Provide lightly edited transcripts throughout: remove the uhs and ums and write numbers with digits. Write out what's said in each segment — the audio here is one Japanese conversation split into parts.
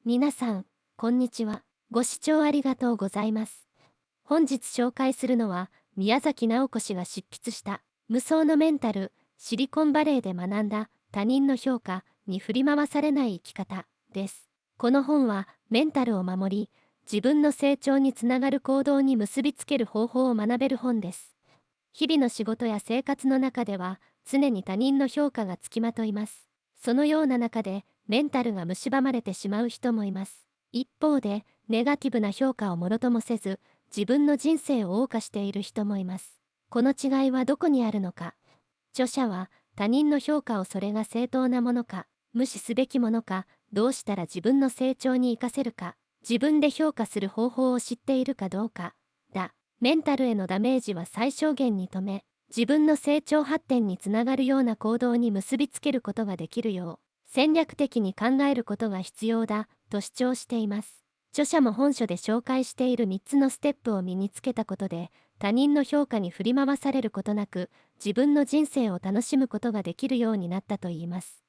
皆さん、こんにちは。ご視聴ありがとうございます。本日紹介するのは、宮崎直子氏が執筆した、無双のメンタル、シリコンバレーで学んだ他人の評価に振り回されない生き方です。この本は、メンタルを守り、自分の成長につながる行動に結びつける方法を学べる本です。日々の仕事や生活の中では、常に他人の評価がつきまといます。そのような中で、メンタルが蝕まれてしまう人もいます。一方で、ネガティブな評価をもろともせず、自分の人生を謳歌している人もいます。この違いはどこにあるのか。著者は、他人の評価をそれが正当なものか、無視すべきものか、どうしたら自分の成長に活かせるか、自分で評価する方法を知っているかどうか、メンタルへのダメージは最小限に止め、自分の成長発展につながるような行動に結びつけることができるよう、戦略的に考えることが必要だ、と主張しています。著者も本書で紹介している3つのステップを身につけたことで、他人の評価に振り回されることなく、自分の人生を楽しむことができるようになったといいます。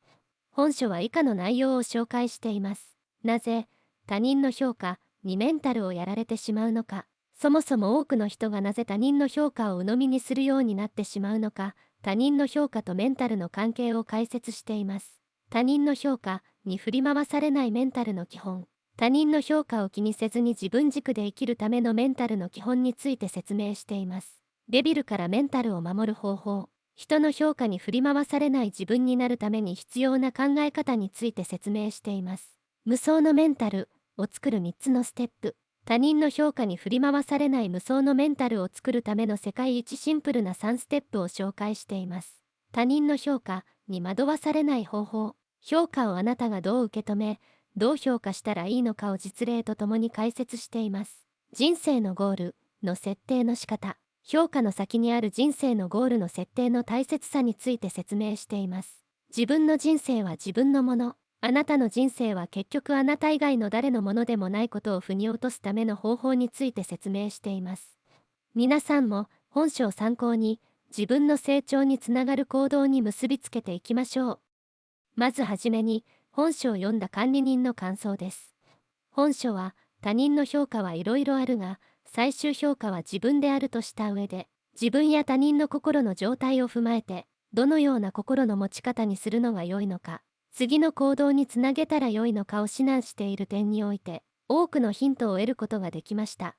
本書は以下の内容を紹介しています。なぜ、他人の評価にメンタルをやられてしまうのか。そもそも多くの人がなぜ他人の評価を鵜呑みにするようになってしまうのか、他人の評価とメンタルの関係を解説しています。他人の評価に振り回されないメンタルの基本。他人の評価を気にせずに自分軸で生きるためのメンタルの基本について説明しています。デビルからメンタルを守る方法。人の評価に振り回されない自分になるために必要な考え方について説明しています。無双のメンタルを作る3つのステップ。他人の評価に振り回されない無双のメンタルを作るための世界一シンプルな3ステップを紹介しています。他人の評価に惑わされない方法。評価をあなたがどう受け止め、どう評価したらいいのかを実例とともに解説しています。人生のゴールの設定の仕方。評価の先にある人生のゴールの設定の大切さについて説明しています。自分の人生は自分のもの。あなたの人生は結局あなた以外の誰のものでもないことを腑に落とすための方法について説明しています。皆さんも本書を参考に自分の成長につながる行動に結びつけていきましょう。まずはじめに本書を読んだ管理人の感想です。本書は他人の評価はいろいろあるが、最終評価は自分であるとした上で、自分や他人の心の状態を踏まえて、どのような心の持ち方にするのが良いのか、次の行動につなげたら良いのかを指南している点において、多くのヒントを得ることができました。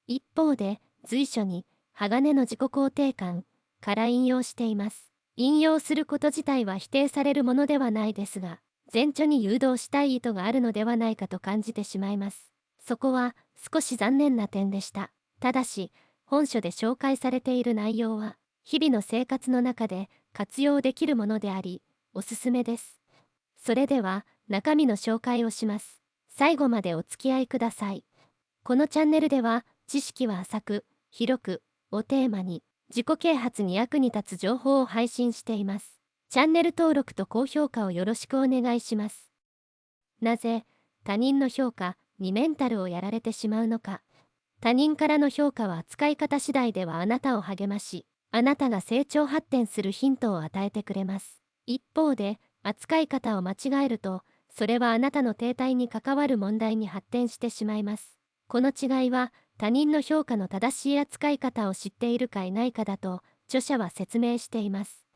一方で、随所に、鋼の自己肯定感から引用しています。引用すること自体は否定されるものではないですが、前著に誘導したい意図があるのではないかと感じてしまいます。そこは少し残念な点でした。ただし、本書で紹介されている内容は、日々の生活の中で活用できるものであり、おすすめです。それでは、中身の紹介をします。最後までお付き合いください。このチャンネルでは、知識は浅く、広く、をテーマに、自己啓発に役に立つ情報を配信しています。チャンネル登録と高評価をよろしくお願いします。なぜ、他人の評価にメンタルをやられてしまうのか。他人からの評価は扱い方次第ではあなたを励まし、あなたが成長発展するヒントを与えてくれます。一方で、扱い方を間違えると、それはあなたの停滞に関わる問題に発展してしまいます。この違いは、他人の評価の正しい扱い方を知っているかいないかだと、著者は説明しています。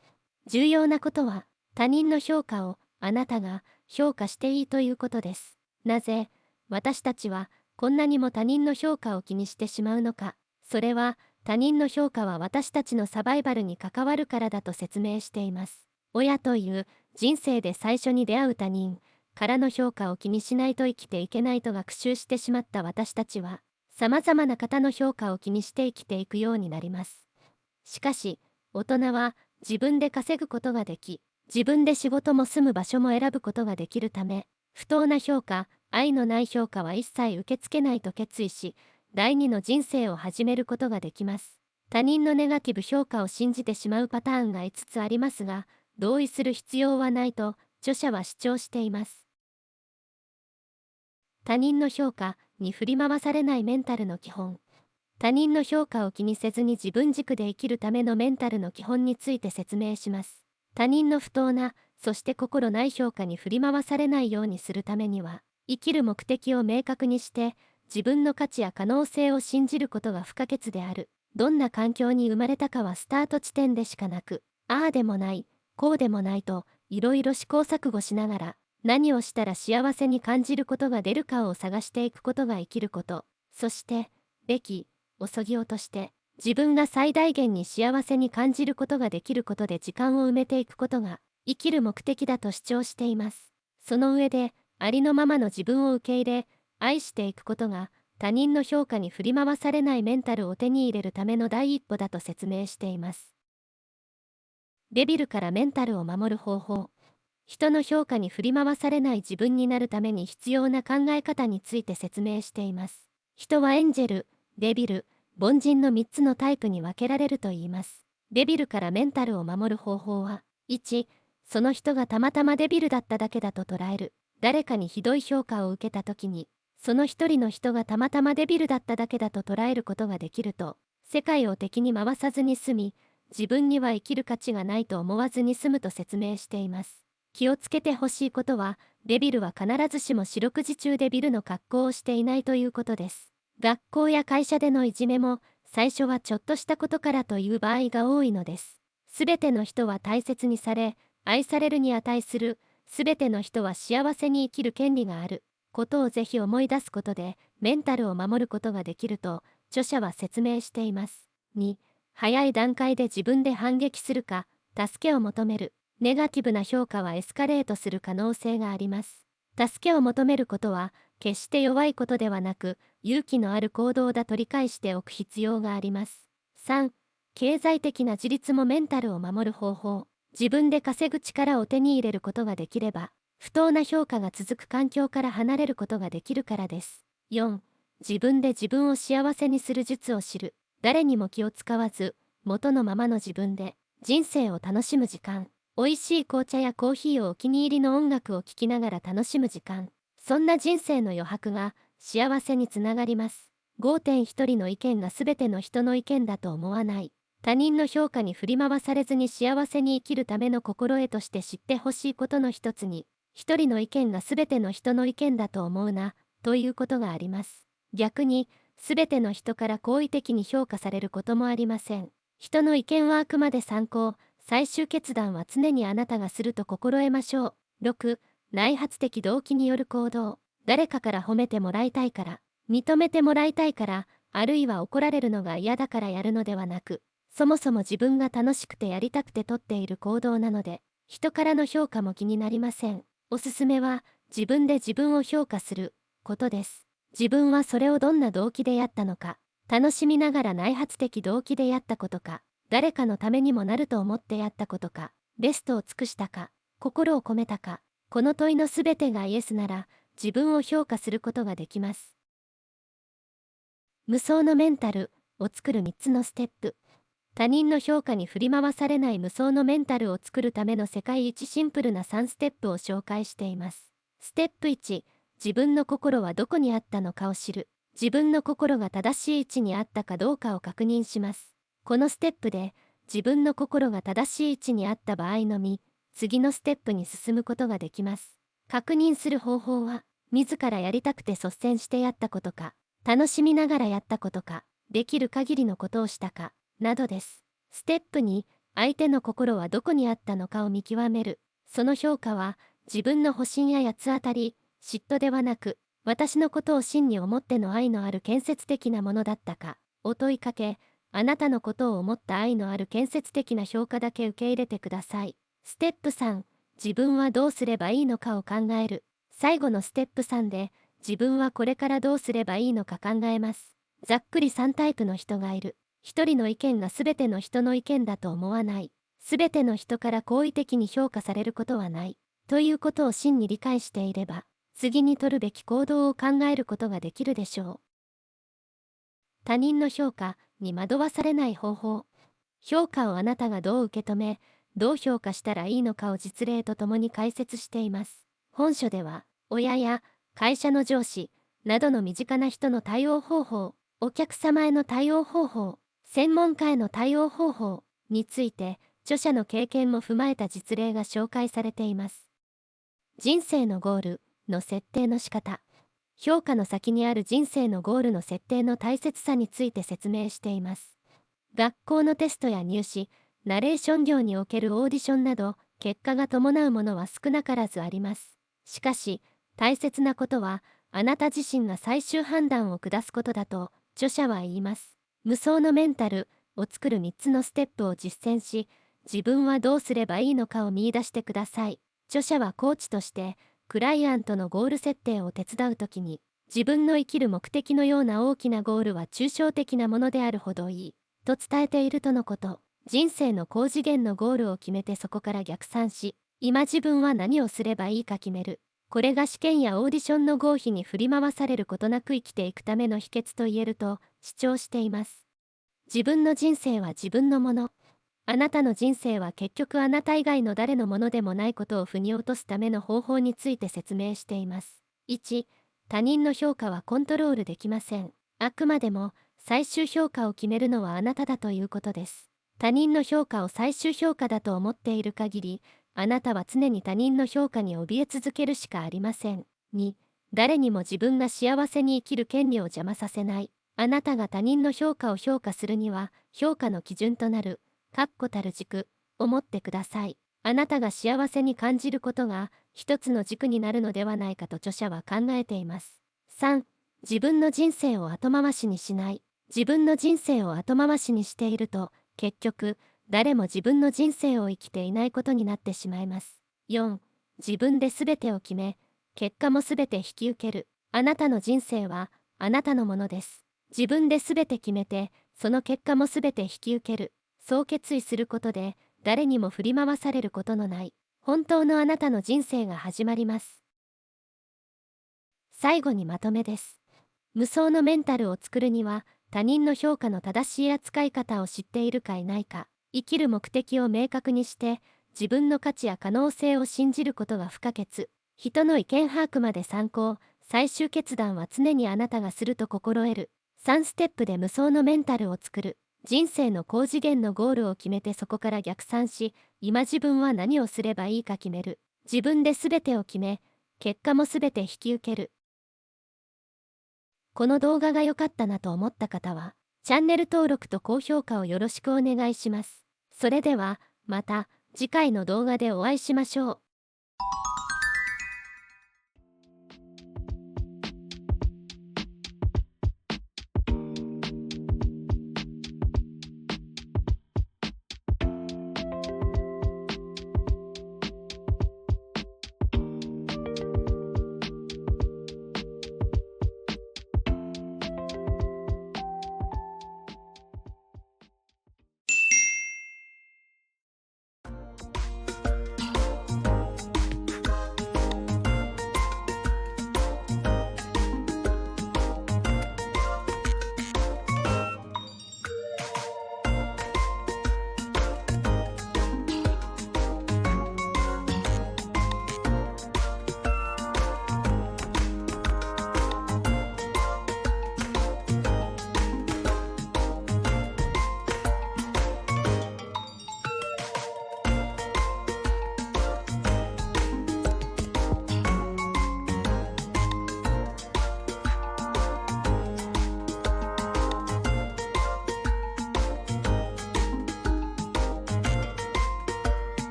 重要なことは、他人の評価をあなたが評価していいということです。なぜ、私たちはこんなにも他人の評価を気にしてしまうのか。それは、他人の評価は私たちのサバイバルに関わるからだと説明しています。親という人生で最初に出会う他人からの評価を気にしないと生きていけないと学習してしまった私たちは、様々な方の評価を気にして生きていくようになります。しかし、大人は自分で稼ぐことができ、自分で仕事も住む場所も選ぶことができるため、不当な評価、愛のない評価は一切受け付けないと決意し、第二の人生を始めることができます。他人のネガティブ評価を信じてしまうパターンが5つありますが、同意する必要はないと著者は主張しています。他人の評価に振り回されないメンタルの基本。他人の評価を気にせずに自分軸で生きるためのメンタルの基本について説明します。他人の不当な、そして心ない評価に振り回されないようにするためには、生きる目的を明確にして、自分の価値や可能性を信じることが不可欠である。どんな環境に生まれたかはスタート地点でしかなく、ああでもない、こうでもないと、いろいろ試行錯誤しながら、何をしたら幸せに感じることが出るかを探していくことが生きること。そして、べき、おそぎ落として、自分が最大限に幸せに感じることができることで時間を埋めていくことが、生きる目的だと主張しています。その上で、ありのままの自分を受け入れ、愛していくことが、他人の評価に振り回されないメンタルを手に入れるための第一歩だと説明しています。デビルからメンタルを守る方法。人の評価に振り回されない自分になるために必要な考え方について説明しています。人はエンジェル、デビル、凡人の3つのタイプに分けられるといいます。デビルからメンタルを守る方法は、1、その人がたまたまデビルだっただけだと捉える。誰かにひどい評価を受けた時に、その一人の人がたまたまデビルだっただけだと捉えることができると、世界を敵に回さずに済み、自分には生きる価値がないと思わずに済むと説明しています。気をつけてほしいことは、デビルは必ずしも四六時中デビルの格好をしていないということです。学校や会社でのいじめも、最初はちょっとしたことからという場合が多いのです。すべての人は大切にされ、愛されるに値する、すべての人は幸せに生きる権利があることをぜひ思い出すことで、メンタルを守ることができると、著者は説明しています。2、早い段階で自分で反撃するか、助けを求める。ネガティブな評価はエスカレートする可能性があります。助けを求めることは、決して弱いことではなく、勇気のある行動だと理解しておく必要があります。3、経済的な自立もメンタルを守る方法。自分で稼ぐ力を手に入れることができれば、不当な評価が続く環境から離れることができるからです。4、自分で自分を幸せにする術を知る。誰にも気を使わず、元のままの自分で、人生を楽しむ時間。美味しい紅茶やコーヒーをお気に入りの音楽を聴きながら楽しむ時間。そんな人生の余白が幸せにつながります。5.1人の意見が全ての人の意見だと思わない。他人の評価に振り回されずに幸せに生きるための心得として知ってほしいことの一つに、一人の意見が全ての人の意見だと思うな、ということがあります。逆に、全ての人から好意的に評価されることもありません。人の意見はあくまで参考。最終決断は常にあなたがすると心得ましょう。6、内発的動機による行動。誰かから褒めてもらいたいから、認めてもらいたいから、あるいは怒られるのが嫌だからやるのではなく、そもそも自分が楽しくてやりたくてとっている行動なので、人からの評価も気になりません。おすすめは、自分で自分を評価することです。自分はそれをどんな動機でやったのか、楽しみながら内発的動機でやったことか、誰かのためにもなると思ってやったことか、ベストを尽くしたか、心を込めたか、この問いのすべてがイエスなら、自分を評価することができます。無双のメンタルを作る3つのステップ。他人の評価に振り回されない無双のメンタルを作るための世界一シンプルな3ステップを紹介しています。ステップ1、自分の心はどこにあったのかを知る。自分の心が正しい位置にあったかどうかを確認します。このステップで、自分の心が正しい位置にあった場合のみ、次のステップに進むことができます。確認する方法は、自らやりたくて率先してやったことか、楽しみながらやったことか、できる限りのことをしたか、などです。ステップ2、相手の心はどこにあったのかを見極める。その評価は、自分の保身や八つ当たり、嫉妬ではなく、私のことを真に思っての愛のある建設的なものだったか、を問いかけ、あなたのことを思った愛のある建設的な評価だけ受け入れてください。ステップ3、自分はどうすればいいのかを考える。最後のステップ3で、自分はこれからどうすればいいのか考えます。ざっくり3タイプの人がいる。一人の意見が全ての人の意見だと思わない。全ての人から好意的に評価されることはない。ということを真に理解していれば、次に取るべき行動を考えることができるでしょう。他人の評価に惑わされない方法。評価をあなたがどう受け止め、どう評価したらいいのかを実例とともに解説しています。本書では、親や会社の上司などの身近な人の対応方法、お客様への対応方法、専門家への対応方法について、著者の経験も踏まえた実例が紹介されています。人生のゴールの設定の仕方。評価の先にある人生のゴールの設定の大切さについて説明しています。学校のテストや入試、ナレーション業におけるオーディションなど、結果が伴うものは少なからずあります。しかし、大切なことは、あなた自身が最終判断を下すことだと、著者は言います。無双のメンタルを作る3つのステップを実践し、自分はどうすればいいのかを見出してください。著者はコーチとして、クライアントのゴール設定を手伝うときに、自分の生きる目的のような大きなゴールは抽象的なものであるほどいい、と伝えているとのこと。人生の高次元のゴールを決めてそこから逆算し、今自分は何をすればいいか決める。これが試験やオーディションの合否に振り回されることなく生きていくための秘訣と言えると主張しています。自分の人生は自分のもの。あなたの人生は結局あなた以外の誰のものでもないことを腑に落とすための方法について説明しています。1、他人の評価はコントロールできません。あくまでも最終評価を決めるのはあなただということです。他人の評価を最終評価だと思っている限り、あなたは常に他人の評価に怯え続けるしかありません。2、誰にも自分が幸せに生きる権利を邪魔させない。あなたが他人の評価を評価するには、評価の基準となる確固たる軸を持ってください。あなたが幸せに感じることが一つの軸になるのではないかと著者は考えています。3、自分の人生を後回しにしない。自分の人生を後回しにしていると、結局、誰も自分の人生を生きていないことになってしまいます。4、自分で全てを決め、結果も全て引き受ける。あなたの人生はあなたのものです。自分で全て決めて、その結果も全て引き受ける。そう決意することで、誰にも振り回されることのない、本当のあなたの人生が始まります。最後にまとめです。無双のメンタルを作るには、他人の評価の正しい扱い方を知っているかいないか、生きる目的を明確にして、自分の価値や可能性を信じることが不可欠。人の意見把握まで参考、最終決断は常にあなたがすると心得る。3ステップで無双のメンタルを作る。人生の高次元のゴールを決めてそこから逆算し、今自分は何をすればいいか決める。自分で全てを決め、結果も全て引き受ける。この動画が良かったなと思った方は、チャンネル登録と高評価をよろしくお願いします。それでは、また次回の動画でお会いしましょう。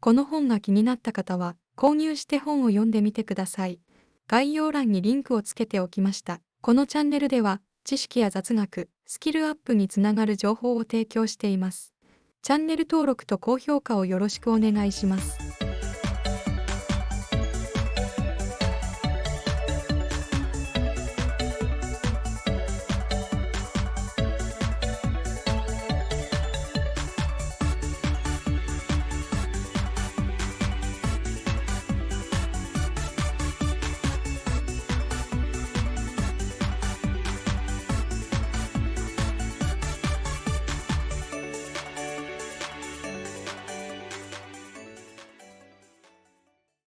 この本が気になった方は、購入して本を読んでみてください。概要欄にリンクをつけておきました。このチャンネルでは、知識や雑学、スキルアップにつながる情報を提供しています。チャンネル登録と高評価をよろしくお願いします。